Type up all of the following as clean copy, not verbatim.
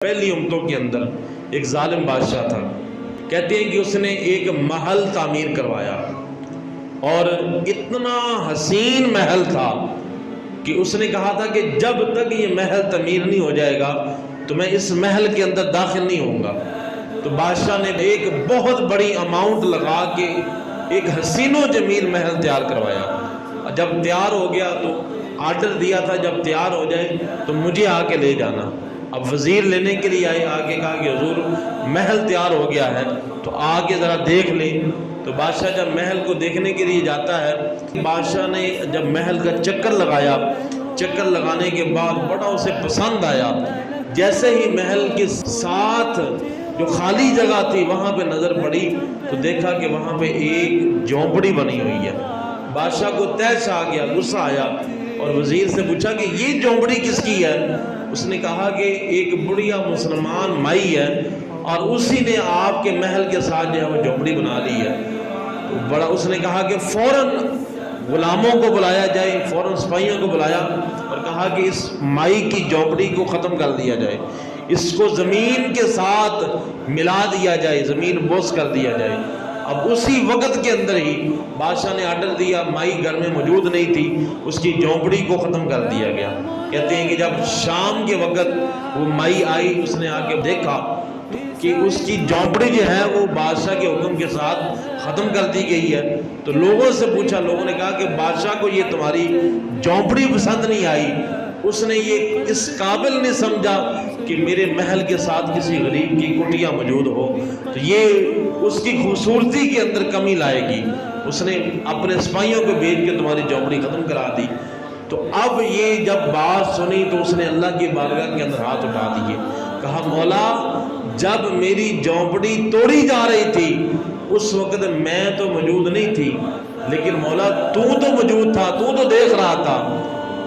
پہلی امتوں کے اندر ایک ظالم بادشاہ تھا. کہتے ہیں کہ اس نے ایک محل تعمیر کروایا اور اتنا حسین محل تھا کہ اس نے کہا تھا کہ جب تک یہ محل تعمیر نہیں ہو جائے گا تو میں اس محل کے اندر داخل نہیں ہوں گا. تو بادشاہ نے ایک بہت بڑی اماؤنٹ لگا کے ایک حسین و جمیل محل تیار کروایا. جب تیار ہو گیا تو آرڈر دیا تھا جب تیار ہو جائے تو مجھے آ کے لے جانا. اب وزیر لینے کے لیے آئے, آ کے کہا کہ حضور محل تیار ہو گیا ہے تو آ کے ذرا دیکھ لیں. تو بادشاہ جب محل کو دیکھنے کے لیے جاتا ہے, بادشاہ نے جب محل کا چکر لگایا, چکر لگانے کے بعد بڑا اسے پسند آیا. جیسے ہی محل کے ساتھ جو خالی جگہ تھی وہاں پہ نظر پڑی تو دیکھا کہ وہاں پہ ایک جھونپڑی بنی ہوئی ہے. بادشاہ کو تیش آ گیا, غصہ آیا اور وزیر سے پوچھا کہ یہ جھونپڑی کس کی ہے؟ اس نے کہا کہ ایک بڑھیا مسلمان مائی ہے اور اسی نے آپ کے محل کے ساتھ جو ہے وہ جھونپڑی بنا لی ہے. بڑا اس نے کہا کہ فوراً غلاموں کو بلایا جائے, فوراً سپاہیوں کو بلایا اور کہا کہ اس مائی کی جھونپڑی کو ختم کر دیا جائے, اس کو زمین کے ساتھ ملا دیا جائے, زمین بوس کر دیا جائے. اب اسی وقت کے اندر ہی بادشاہ نے آرڈر دیا, مائی گھر میں موجود نہیں تھی, اس کی جھونپڑی کو ختم کر دیا گیا. کہتے ہیں کہ جب شام کے وقت وہ مائی آئی, اس نے آ کے دیکھا کہ اس کی جھونپڑی جو ہے وہ بادشاہ کے حکم کے ساتھ ختم کر دی گئی ہے. تو لوگوں سے پوچھا, لوگوں نے کہا کہ بادشاہ کو یہ تمہاری جھونپڑی پسند نہیں آئی, اس نے یہ اس قابل نہیں سمجھا کہ میرے محل کے ساتھ کسی غریب کی کٹیا موجود ہو تو یہ اس کی خوبصورتی کے اندر کمی لائے گی. اس نے اپنے سپاہیوں کو بھیج کے تمہاری جھونپڑی ختم کرا دی. تو اب یہ جب بات سنی تو اس نے اللہ کی بارگاہ کے اندر ہاتھ اٹھا دیے, کہا مولا جب میری جھونپڑی توڑی جا رہی تھی اس وقت میں تو موجود نہیں تھی, لیکن مولا تو موجود تھا, تو دیکھ رہا تھا.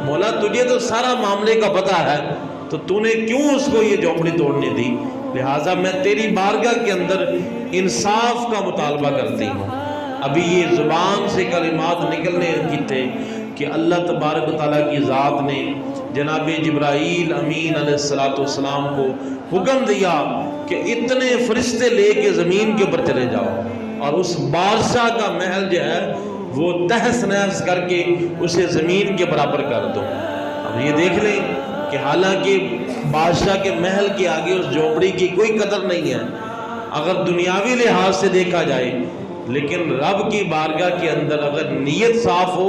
مولا تجھے تو سارا معاملے کا پتہ ہے تو تو نے کیوں اس کو یہ جھونپڑی توڑنے دی؟ لہٰذا میں تیری بارگاہ کے اندر انصاف کا مطالبہ کرتی ہوں. ابھی یہ زبان سے کلمات نکلنے کی تھے کہ اللہ تبارک و تعالیٰ کی ذات نے جناب جبرائیل امین علیہ السلام کو حکم دیا کہ اتنے فرشتے لے کے زمین کے اوپر چلے جاؤ اور اس بادشاہ کا محل جو ہے وہ تہس نہس کر کے اسے زمین کے برابر کر دو. اب یہ دیکھ لیں کہ حالانکہ بادشاہ کے محل کے آگے اس جھونپڑی کی کوئی قدر نہیں ہے اگر دنیاوی لحاظ سے دیکھا جائے, لیکن رب کی بارگاہ کے اندر اگر نیت صاف ہو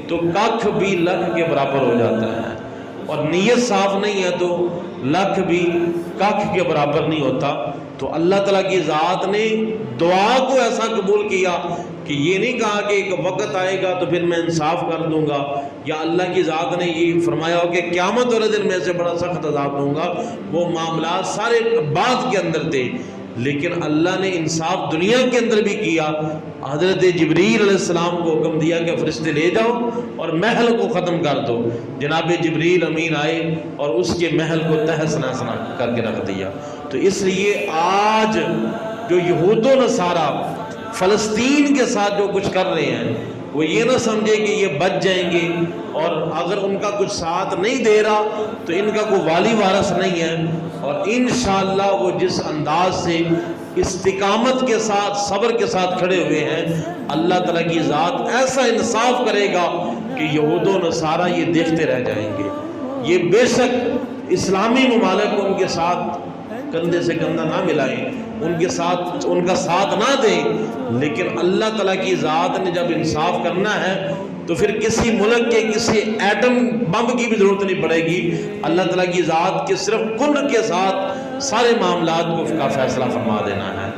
تو کخ بھی لکھ کے برابر ہو جاتا ہے, اور نیت صاف نہیں ہے تو لکھ بھی کخ کے برابر نہیں ہوتا. تو اللہ تعالیٰ کی ذات نے دعا کو ایسا قبول کیا کہ یہ نہیں کہا کہ ایک وقت آئے گا تو پھر میں انصاف کر دوں گا, یا اللہ کی ذات نے یہ فرمایا ہو کہ قیامت والے دن میں سے بڑا سخت عذاب دوں گا. وہ معاملات سارے بعد کے اندر تھے, لیکن اللہ نے انصاف دنیا کے اندر بھی کیا. حضرت جبریل علیہ السلام کو حکم دیا کہ فرشتے لے جاؤ اور محل کو ختم کر دو. جناب جبریل امین آئے اور اس کے محل کو تہس نہس کر کے رکھ دیا. تو اس لیے آج جو یہود و نصارہ فلسطین کے ساتھ جو کچھ کر رہے ہیں وہ یہ نہ سمجھے کہ یہ بچ جائیں گے, اور اگر ان کا کچھ ساتھ نہیں دے رہا تو ان کا کوئی والی وارث نہیں ہے. اور انشاءاللہ وہ جس انداز سے استقامت کے ساتھ صبر کے ساتھ کھڑے ہوئے ہیں, اللہ تعالیٰ کی ذات ایسا انصاف کرے گا کہ یہود و نصارہ یہ دیکھتے رہ جائیں گے. یہ بے شک اسلامی ممالک کو ان کے ساتھ کندھے سے کندھا نہ ملائیں, ان کے ساتھ ان کا ساتھ نہ دیں, لیکن اللہ تعالیٰ کی ذات نے جب انصاف کرنا ہے تو پھر کسی ملک کے کسی ایٹم بم کی بھی ضرورت نہیں پڑے گی. اللہ تعالیٰ کی ذات کے صرف کن کے ساتھ سارے معاملات کو کا فیصلہ فرما دینا ہے.